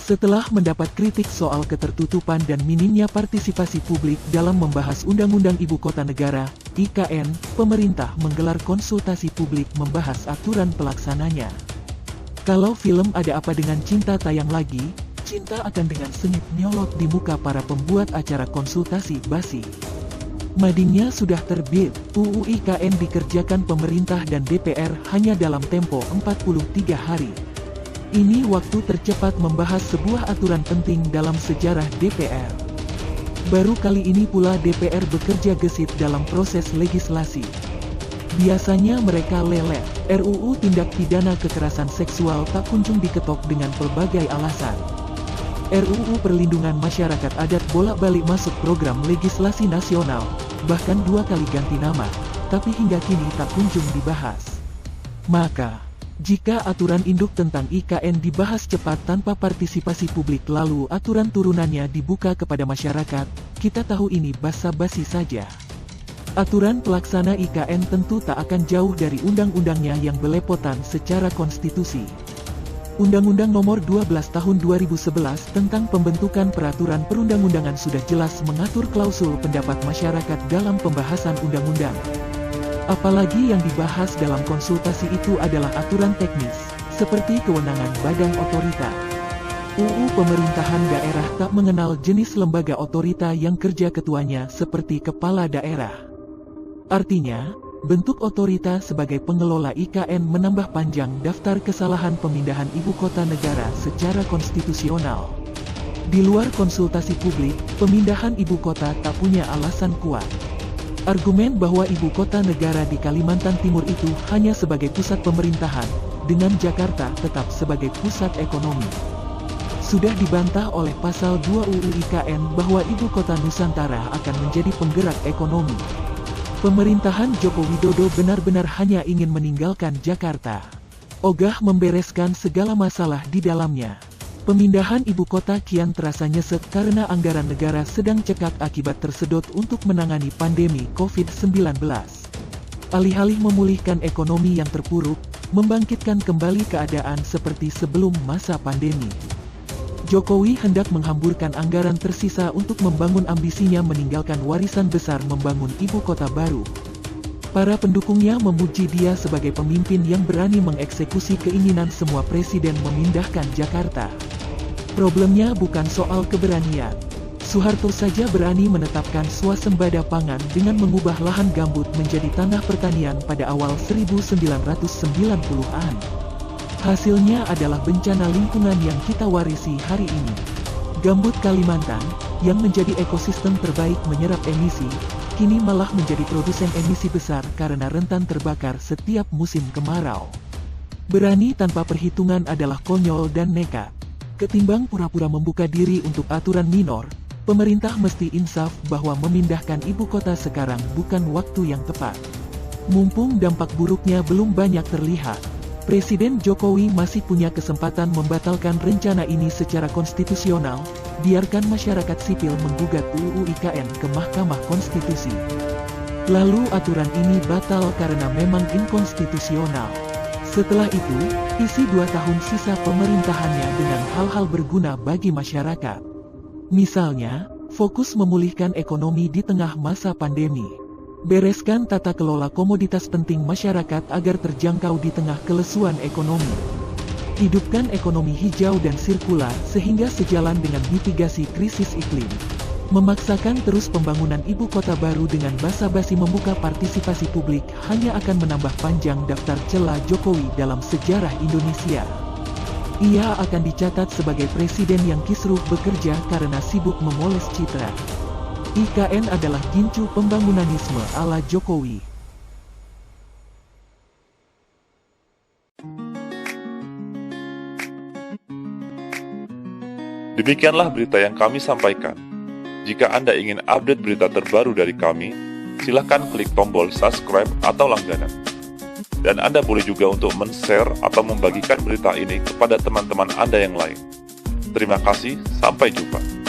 Setelah mendapat kritik soal ketertutupan dan minimnya partisipasi publik dalam membahas Undang-Undang Ibu Kota Negara, IKN, pemerintah menggelar konsultasi publik membahas aturan pelaksananya. Kalau film Ada Apa Dengan Cinta tayang lagi, cinta akan dengan sengit nyolot di muka para pembuat acara konsultasi basi. Madingnya sudah terbit, UU IKN dikerjakan pemerintah dan DPR hanya dalam tempo 43 hari. Ini waktu tercepat membahas sebuah aturan penting dalam sejarah DPR. Baru kali ini pula DPR bekerja gesit dalam proses legislasi. Biasanya mereka lelet. RUU Tindak Pidana Kekerasan Seksual tak kunjung diketok dengan pelbagai alasan. RUU Perlindungan Masyarakat Adat bolak-balik masuk program legislasi nasional, bahkan 2 kali ganti nama, tapi hingga kini tak kunjung dibahas. Maka, jika aturan induk tentang IKN dibahas cepat tanpa partisipasi publik lalu aturan turunannya dibuka kepada masyarakat, kita tahu ini basa-basi saja. Aturan pelaksana IKN tentu tak akan jauh dari undang-undangnya yang belepotan secara konstitusi. Undang-Undang Nomor 12 Tahun 2011 tentang pembentukan peraturan perundang-undangan sudah jelas mengatur klausul pendapat masyarakat dalam pembahasan undang-undang. Apalagi yang dibahas dalam konsultasi itu adalah aturan teknis, seperti kewenangan badan otorita. UU Pemerintahan Daerah tak mengenal jenis lembaga otorita yang kerja ketuanya seperti kepala daerah. Artinya, bentuk otorita sebagai pengelola IKN menambah panjang daftar kesalahan pemindahan ibu kota negara secara konstitusional. Di luar konsultasi publik, pemindahan ibu kota tak punya alasan kuat. Argumen bahwa ibu kota negara di Kalimantan Timur itu hanya sebagai pusat pemerintahan, dengan Jakarta tetap sebagai pusat ekonomi, sudah dibantah oleh pasal 2 UU IKN bahwa ibu kota Nusantara akan menjadi penggerak ekonomi. Pemerintahan Joko Widodo benar-benar hanya ingin meninggalkan Jakarta, ogah membereskan segala masalah di dalamnya. Pemindahan ibu kota kian terasa nyesek karena anggaran negara sedang cekak akibat tersedot untuk menangani pandemi COVID-19. Alih-alih memulihkan ekonomi yang terpuruk, membangkitkan kembali keadaan seperti sebelum masa pandemi, Jokowi hendak menghamburkan anggaran tersisa untuk membangun ambisinya meninggalkan warisan besar membangun ibu kota baru. Para pendukungnya memuji dia sebagai pemimpin yang berani mengeksekusi keinginan semua presiden memindahkan Jakarta. Problemnya bukan soal keberanian. Soeharto saja berani menetapkan swasembada pangan dengan mengubah lahan gambut menjadi tanah pertanian pada awal 1990-an. Hasilnya adalah bencana lingkungan yang kita warisi hari ini. Gambut Kalimantan, yang menjadi ekosistem terbaik menyerap emisi, kini malah menjadi produsen emisi besar karena rentan terbakar setiap musim kemarau. Berani tanpa perhitungan adalah konyol dan nekat. Ketimbang pura-pura membuka diri untuk aturan minor, pemerintah mesti insaf bahwa memindahkan ibu kota sekarang bukan waktu yang tepat. Mumpung dampak buruknya belum banyak terlihat, Presiden Jokowi masih punya kesempatan membatalkan rencana ini secara konstitusional, biarkan masyarakat sipil menggugat UU IKN ke Mahkamah Konstitusi. Lalu aturan ini batal karena memang inkonstitusional. Setelah itu, isi 2 tahun sisa pemerintahannya dengan hal-hal berguna bagi masyarakat. Misalnya, fokus memulihkan ekonomi di tengah masa pandemi. Bereskan tata kelola komoditas penting masyarakat agar terjangkau di tengah kelesuan ekonomi. Hidupkan ekonomi hijau dan sirkular sehingga sejalan dengan mitigasi krisis iklim. Memaksakan terus pembangunan ibu kota baru dengan basa-basi membuka partisipasi publik hanya akan menambah panjang daftar celah Jokowi dalam sejarah Indonesia. Ia akan dicatat sebagai presiden yang kisruh bekerja karena sibuk memoles citra. IKN adalah gincu pembangunanisme ala Jokowi. Demikianlah berita yang kami sampaikan. Jika Anda ingin update berita terbaru dari kami, silakan klik tombol subscribe atau langganan. Dan Anda boleh juga untuk men-share atau membagikan berita ini kepada teman-teman Anda yang lain. Terima kasih, sampai jumpa.